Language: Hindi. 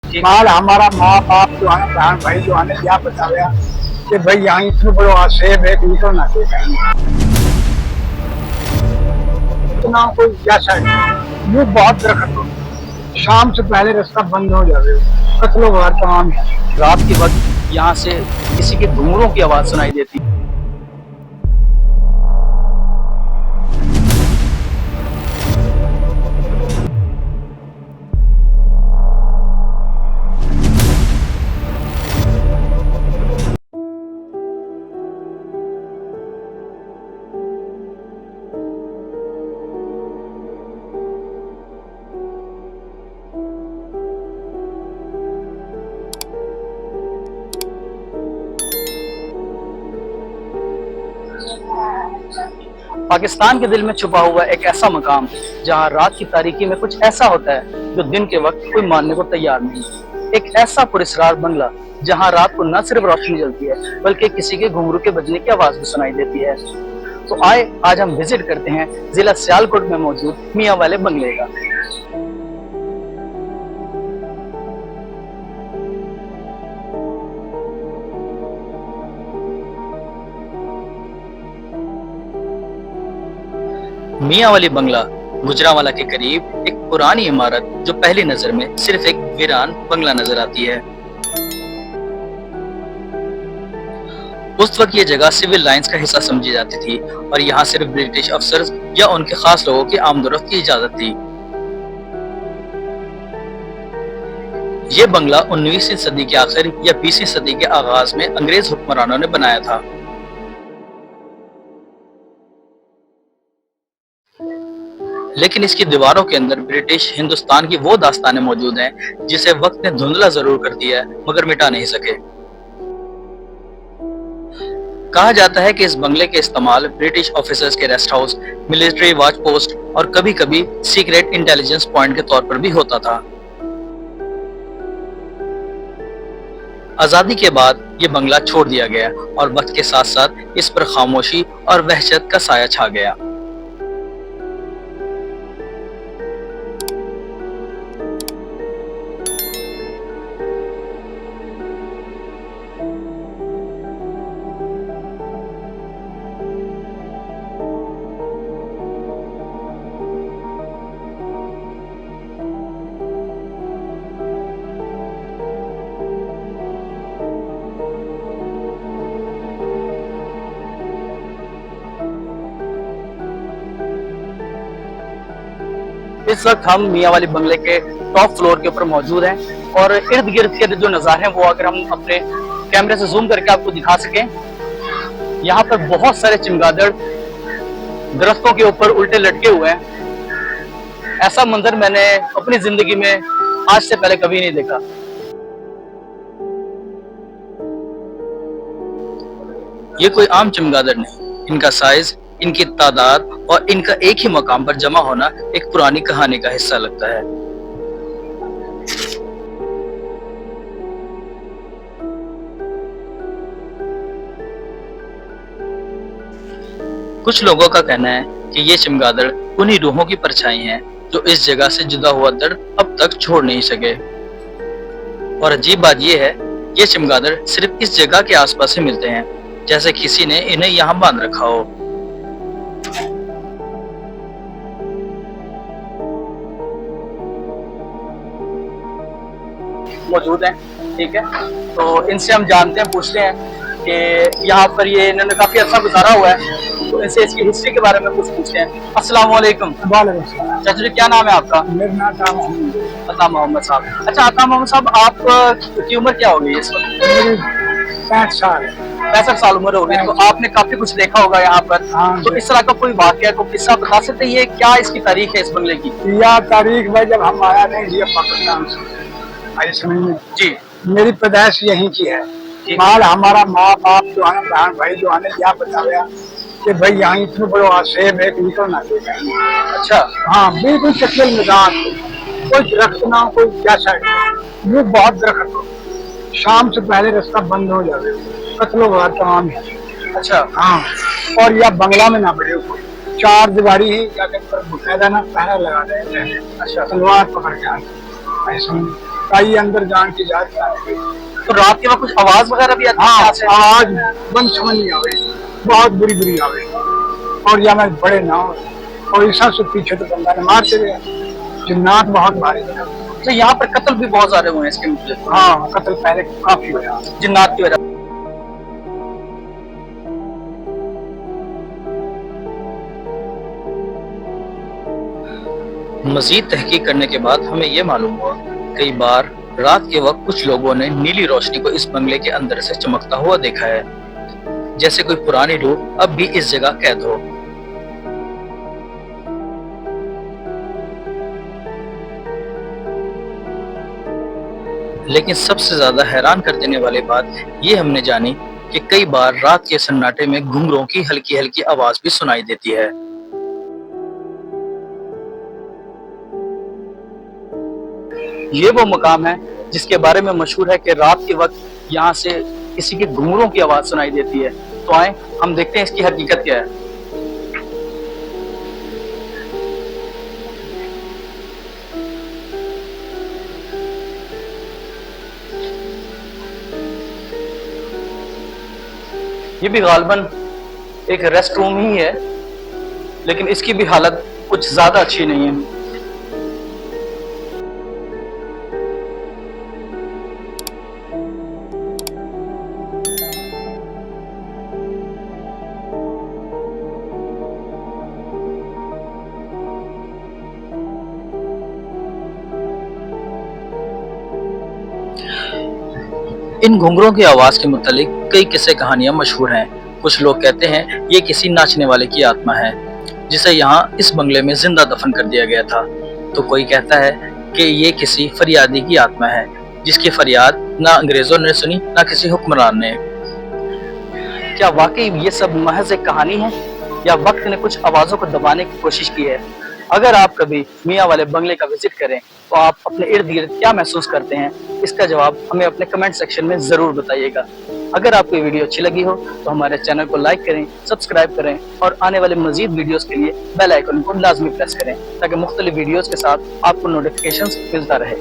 माल हमारा माँ बाप जो है बहन भाई जो है क्या बताया कि भाई यहाँ इतने बड़ो सेब है मीटर ना दे इतना कोई जैसा है ये बहुत दरख्त हो शाम से पहले रास्ता बंद हो जाए कत्लो घर तमाम रात के वक्त यहाँ से किसी के घुंघरों की आवाज सुनाई देती। पाकिस्तान के दिल में छुपा हुआ एक ऐसा मकाम जहां रात की तारीकी में कुछ ऐसा होता है जो दिन के वक्त कोई मानने को तैयार नहीं। एक ऐसा पुरस्कार बंगला जहां रात को न सिर्फ रोशनी जलती है बल्कि किसी के घुंघरू के बजने की आवाज भी सुनाई देती है। तो आए आज हम विजिट करते हैं जिला सियालकोट में मौजूद मियां वाले बंगले का। मियां वाली बंगला गुजरांवाला के करीब एक पुरानी इमारत जो पहली नजर में सिर्फ एक वीरान बंगला नजर आती है। उस वक्त ये जगह सिविल लाइंस का हिस्सा समझी जाती थी और यहाँ सिर्फ ब्रिटिश अफसर्स या उनके खास लोगों की आमदोरफ्त की इजाजत थी। ये बंगला 19वीं सदी के आखिर या 20वीं सदी के आगाज में अंग्रेज हुक्मरानों ने बनाया था। लेकिन इसकी दीवारों के अंदर ब्रिटिश हिंदुस्तान की वो दास्तानें मौजूद हैं जिसे वक्त ने धुंधला जरूर कर दिया है मगर मिटा नहीं सके। कहा जाता है कि इस बंगले के इस्तेमाल ब्रिटिश ऑफिसर्स के rest house, military watch post और कभी कभी सीक्रेट इंटेलिजेंस पॉइंट के तौर पर भी होता था। आजादी के बाद ये बंगला छोड़ दिया गया और वक्त के साथ साथ इस पर खामोशी और वहशत का साया छा गया। इस वक्त हम मियां वाली बंगले के टॉप फ्लोर के ऊपर मौजूद हैं और इर्द गिर्द के जो नज़ारे हैं वो अगर हम अपने कैमरे से जूम करके आपको दिखा सकें, यहाँ पर बहुत सारे चमगादड़ दरख्तों के ऊपर उल्टे लटके हुए हैं। ऐसा मंजर मैंने अपनी जिंदगी में आज से पहले कभी नहीं देखा। ये कोई आम चमगादड़ नहीं, इनका साइज, इनकी तादाद और इनका एक ही मकाम पर जमा होना एक पुरानी कहानी का हिस्सा लगता है। कुछ लोगों का कहना है कि ये चमगादड़ उन्हीं रूहों की परछाई हैं जो इस जगह से जुदा हुआ दर्द अब तक छोड़ नहीं सके। और अजीब बात यह है, ये चमगादड़ सिर्फ इस जगह के आसपास ही मिलते हैं, जैसे किसी ने इन्हें यहाँ बांध रखा हो। मौजूद हैं, ठीक है, तो इनसे हम जानते हैं, पूछते हैं कि यहाँ पर ये इन्होंने काफी अच्छा गुजारा हुआ है, तो इनसे इसकी हिस्ट्री के बारे में कुछ पूछते हैं। अस्सलाम वालेकुम। चाचा जी, क्या नाम है आपका? मेरा नाम अता मोहम्मद साहब। अच्छा अता मोहम्मद साहब, आपकी उम्र क्या हो गई इस वक्त? 65 साल 65 साल उम्र हो गई, तो आपने काफी कुछ देखा होगा यहाँ पर। तो इस तरह का कोई वाकया, कोई किस्सा बता सकते हैं? ये क्या इसकी तारीख है इस बंगले की? यह तारीख में जब हम आया नहीं ये पाकिस्तान से जी, मेरी पैदाइश यहीं की है। माल हमारा माँ बाप जो है बहन भाई जो है क्या बताया कि भाई यहाँ इतने बड़ो सेब है मीटर ना दे। अच्छा, हाँ, बिल्कुल शक्ल मैदान, कोई दरख्त ना कोई जैसा ये बहुत दरख्त हो शाम से पहले रास्ता बंद हो जाए कत्लो घर तमाम है। अच्छा, हाँ, और यह बंगला में ना बढ़े कोई 4 दीवारी ही बाकायदा ना पहरा लगा देते हैं। अच्छा, तलवार पकड़ के आते कई अंदर जान की जाती है। तो रात के वक्त कुछ आवाज वगैरह भी आती है हाँ यहाँ से? आवाज बंद समझ नहीं आवे, बहुत बुरी बुरी आवे। और या मैं बड़े ना हो और इस से पीछे तो बंदा ने मार चले, जिन्नात बहुत भारी है। तो यहाँ पर कत्ल भी बहुत ज्यादा हुए हैं इसके मुताबिक। हाँ कत्ल पहले काफी हुआ जिन्नात की वजह। मजीद तहकीक करने के बाद हमें यह मालूम हुआ कई बार रात के वक्त कुछ लोगों ने नीली रोशनी को इस बंगले के अंदर से चमकता हुआ देखा है, जैसे कोई पुरानी रूह अब भी इस जगह कैद हो। लेकिन सबसे ज्यादा हैरान कर देने वाली बात ये हमने जानी कि कई बार रात के सन्नाटे में घुंघरों की हल्की हल्की आवाज भी सुनाई देती है। ये वो मकाम है जिसके बारे में मशहूर है कि रात के वक्त यहाँ से किसी के घुंघरों की आवाज सुनाई देती है। तो आए हम देखते हैं इसकी हकीकत क्या है। ये भी गालबन एक रेस्ट रूम ही है, लेकिन इसकी भी हालत कुछ ज्यादा अच्छी नहीं है। इन घुंघरों की आवाज के मुतालिक कई किस्से कहानियां मशहूर हैं। कुछ लोग कहते हैं ये किसी नाचने वाले की आत्मा है जिसे यहाँ इस बंगले में जिंदा दफन कर दिया गया था। तो कोई कहता है कि ये किसी फरियादी की आत्मा है जिसकी फरियाद ना अंग्रेजों ने सुनी ना किसी हुक्मरान ने। क्या वाकई ये सब महज एक कहानी है या वक्त ने कुछ आवाजों को दबाने की कोशिश की है? अगर आप कभी मियाँ वाले बंगले का विजिट करें तो आप अपने इर्द गिर्द क्या महसूस करते हैं, इसका जवाब हमें अपने कमेंट सेक्शन में जरूर बताइएगा। अगर आपको ये वीडियो अच्छी लगी हो तो हमारे चैनल को लाइक करें, सब्सक्राइब करें और आने वाले मजीद वीडियोस के लिए बेल आइकन को लाजमी प्रेस करें ताकि मुख्तलिफ वीडियोस के साथ आपको नोटिफिकेशंस मिलता रहे।